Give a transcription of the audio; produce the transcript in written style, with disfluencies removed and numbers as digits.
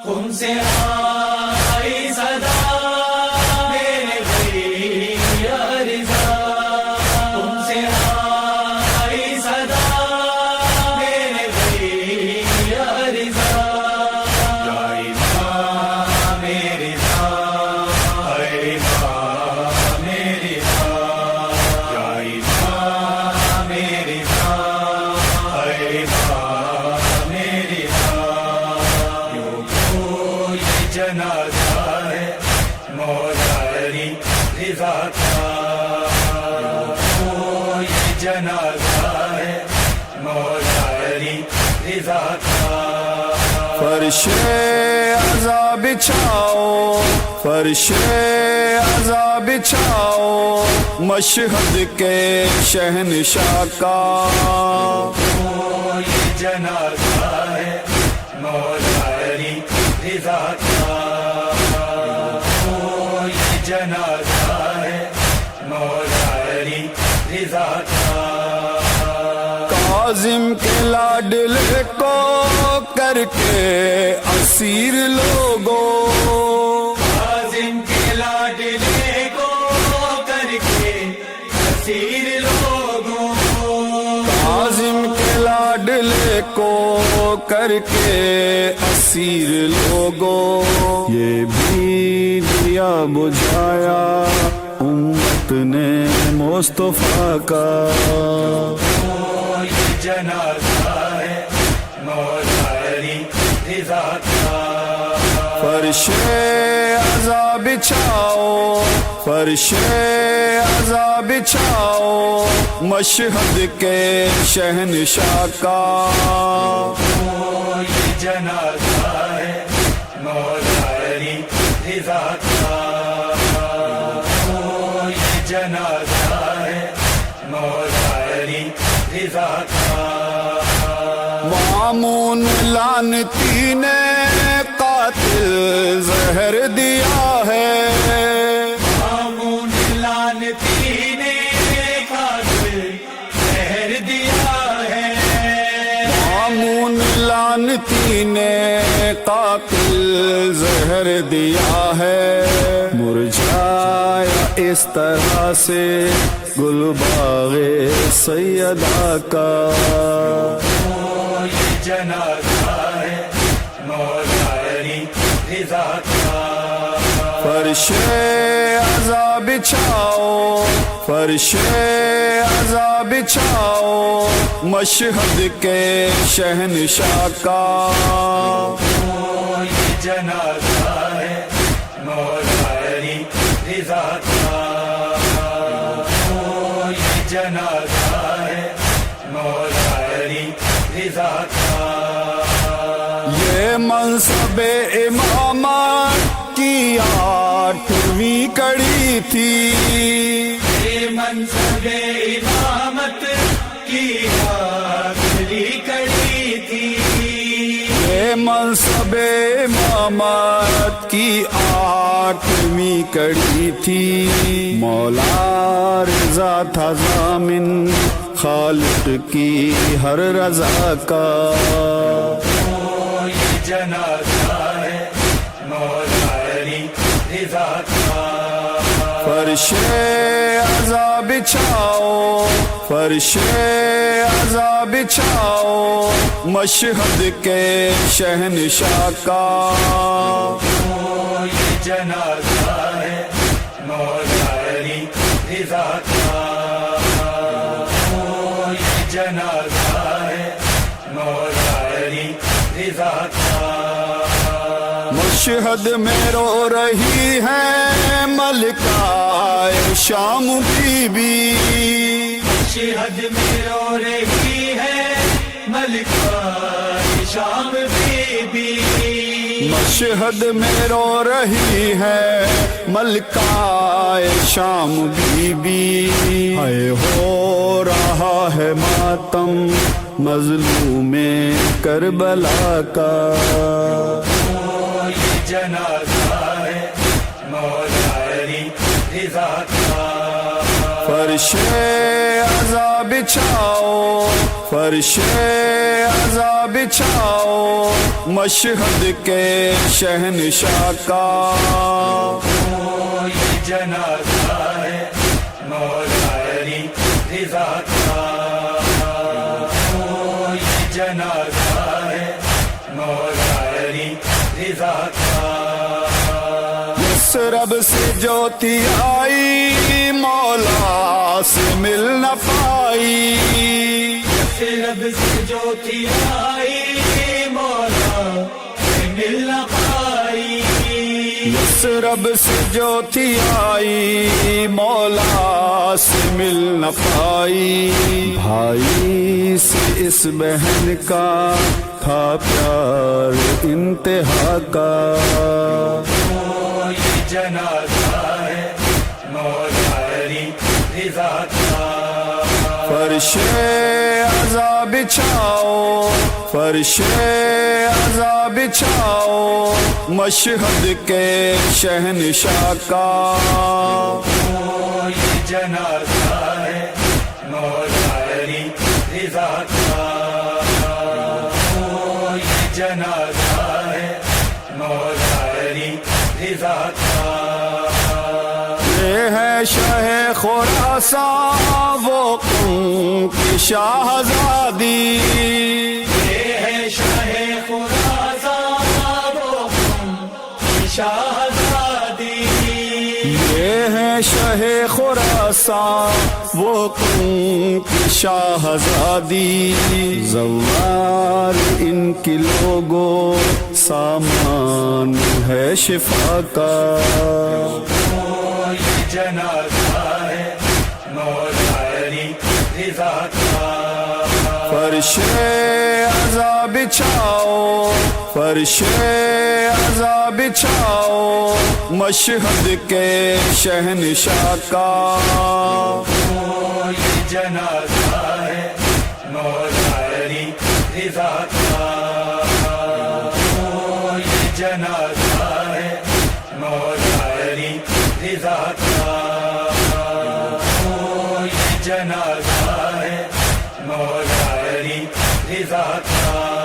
تم سے آئی صدا میرے بھیا رضا، تم سے آئی صدا میرے بھیا رضا، یا امام رضا، اے امام رضا، یا امام رضا، اے امام رضا، یوں کوئی جنازہ ہے مولا علی رضا کا، یوں کوئی جنازہ ہے مولا علی رضا کا۔ فرش عزا بچھاؤ، فرش عزا بچھاؤ، مشہد کے شہنشاہ کا، کوئی جنازہ ہے مولا علی رضا کا، کوئی جنازہ ہے مولا علی رضا کا۔ کاظم کے لاڈلے کو کر کے اسیر لوگوں، کاظم کے لاڈلے کو کر کے اسیر لوگوں، کاظم کے لاڈلے کو کر کے اسیر لوگوں، یہ بھی دیا بجھایا امت نے مصطفیٰ کا، کوئی جنازہ ہے مولا علی رضا کا۔ فرش عزا بچھاؤ، فرش عزا بچھاؤ، مشہد کے شہنشاہ کا، کوئی جنازہ ہے مولا علی رضا کا، کوئی جنازہ ہے مولا علی رضا کا۔ مامون لعنتی نے قاتل زہر دیا ہے، مامون لعنتی نے قاتل زہر دیا ہے، مامون لعنتی نے قاتل زہر دیا ہے، مرجھایا اس طرح سے گل باغ سیدہ کا، کوئی جنازہ ہے مولا علی رضا کا۔ فرش عزا بچھاؤ، فرش عزا بچھاؤ، مشہد کے شہنشاہ کا، کوئی جنازہ ہے مولا علی رضا کا، کوئی جنازہ ہے مولا علی رضا کا۔ یہ منصب امامت کی 8ویں کڑی تھی، یہ منصب امامت کی آخری کڑی تھی، یہ منصب امامت کی 8ویں کڑی تھی، مولا رضا تھا ضامن خالق کی ہر رضا کا، کوئی جنازہ ہے مولا علی رضا کا۔ فرش عزا بچھاؤ، فرش عزا بچھاؤ، مشہد کے شہنشاہ کا، کوئی جنازہ ہے مولا علی رضا کا، کوئی جنازہ ہے مولا علی رضا کا۔ مشہد میں رو رہی ہے ملکہ شام بی بی، مشہد میں رو رہی ہے ملکہ شام بی بی، مشہد میں رو رہی ہے ملکہ شام بی بی، ہے ہو رہا ہے ماتم مظلوم کربلا کا، کوئی جنازہ ہے مولا علی رضا کا، فرش عزا بچھاؤ، فرش عزا بچھاؤ مشہد کے شہنشاہ کا یہ جنازہ ہے مولا علی رضا کا یہ جنازہ ہے مولا علی رضا کا رب سے جو تھی آئی مولا سے مل نہ پائی رب سے جو تھی آئی مولا سے مل نہ پائی رب سے جو تھی آئی مولا سے مل نہ پائی بھائی سے اس بہن کا تھا پیار انتہا کا یہ جنازہ ہے مولا علی رضا کا فرش عزا بچھاؤ فرش عزا بچھاؤ مشہد کے شہنشاہ کا یہ جنازہ ہے مولا علی رضا کا یہ جنازہ ہے مولا علی رضا کا یہ ہے شہ خراسان وہ قوم کی شاہزادی یہ ہے شاہ خراسان وہ قوم کی شاہزادی یہ ہے شہ خراسان وہ قوم کی شاہزادی زوار ان کی لوگوں سامان ہے شفا کا یہ جنازہ ہے مولا علی رضا کا فرش عزا بچھاؤ فرش عزا بچھاؤ مشہد کے شہنشاہ کا یہ جنازہ ہے مولا علی رضا کا یہ جنازہ ہے مولا علی رضا کا یہ جنازہ ہے مولا علی رضا کا